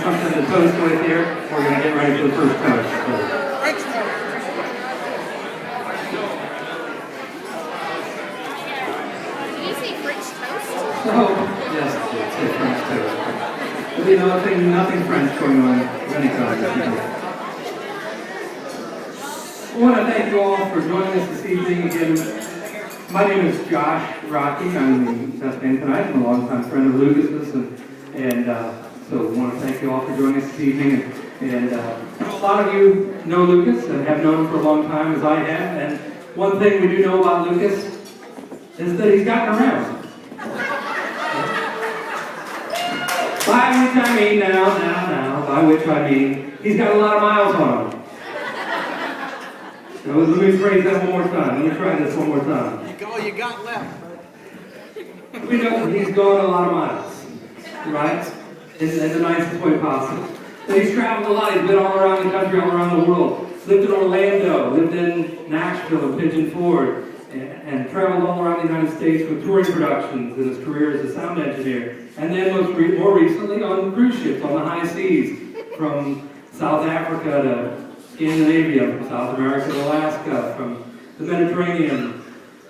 something to toast with here. We're going to get ready for the first toast. Did you say French toast? Oh, yes, it's French toast. There'll be nothing French going on anytime. I want to thank you all for joining us this evening. Again, my name is Josh Rockey. I'm the best man tonight. I'm a longtime friend of Lucas's, and so I want to thank you all for joining us this evening. And a lot of you know Lucas and have known him for a long time, as I have. And one thing we do know about Lucas is that he's gotten around. By which I mean now, by which I mean he's got a lot of miles on him. Now, let me phrase that one more time. Let me try this one more time. All you got left. We know he's gone a lot of miles, right? In the nicest way possible. And he's traveled a lot. He's been all around the country, all around the world. Lived in Orlando, lived in Nashville and Pigeon Forge, and traveled all around the United States with touring productions in his career as a sound engineer. And then more recently on cruise ships on the high seas, from South Africa to Scandinavia, from South America to Alaska, from the Mediterranean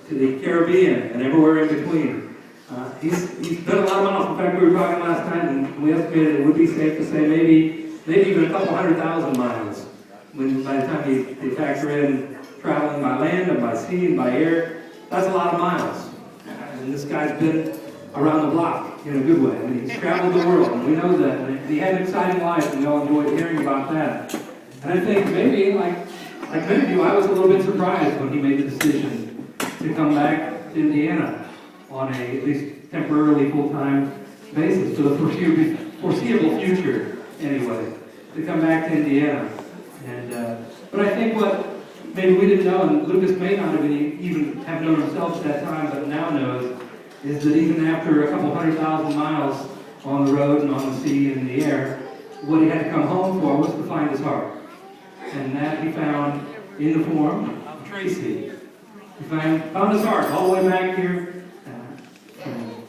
to the Caribbean, and everywhere in between. He's done a lot of miles. In fact, we were talking last night, and we estimated it would be safe to say maybe even a couple 100,000 miles. By the time you factor in traveling by land and by sea and by air, that's a lot of miles. And this guy's been around the block in a good way. I mean, he's traveled the world, and we know that. And he had an exciting life, and we all enjoyed hearing about that. And I think maybe, like many of you, I was a little bit surprised when he made the decision to come back to Indiana on a, at least temporarily, full-time basis for the foreseeable future, anyway, to come back to Indiana. And but I think what maybe we didn't know, and Lucas may not have even have known himself at that time, but now knows, is that even after a couple 100,000 miles on the road and on the sea and in the air, what he had to come home for was to find his heart. And that he found in the form of Tracy. He found his heart all the way back here, from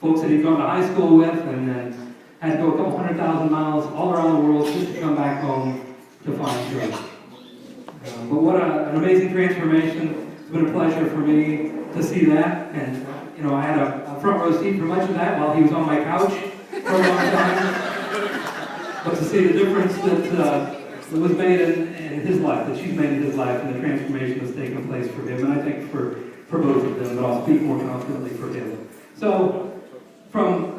folks that he'd gone to high school with, and then had to go a couple 100,000 miles all around the world just to come back home to find Tracy. But what an amazing transformation. It's been a pleasure for me to see that. And, I had a front row seat for much of that while he was on my couch for a long time. But to see the difference that was made in his life, that she's made in his life, and the transformation that's taken place for him, and I think for both of them, but I'll speak more confidently for him. So, from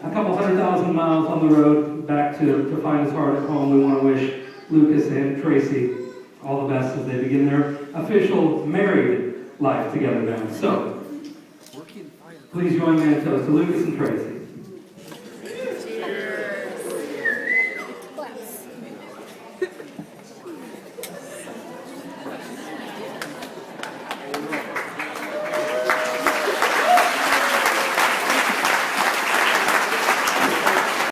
a couple 100,000 miles on the road back to find his heart at home, we want to wish Lucas and Tracy all the best as they begin their official married life together now. So, please join me in a toast to Lucas and Tracy.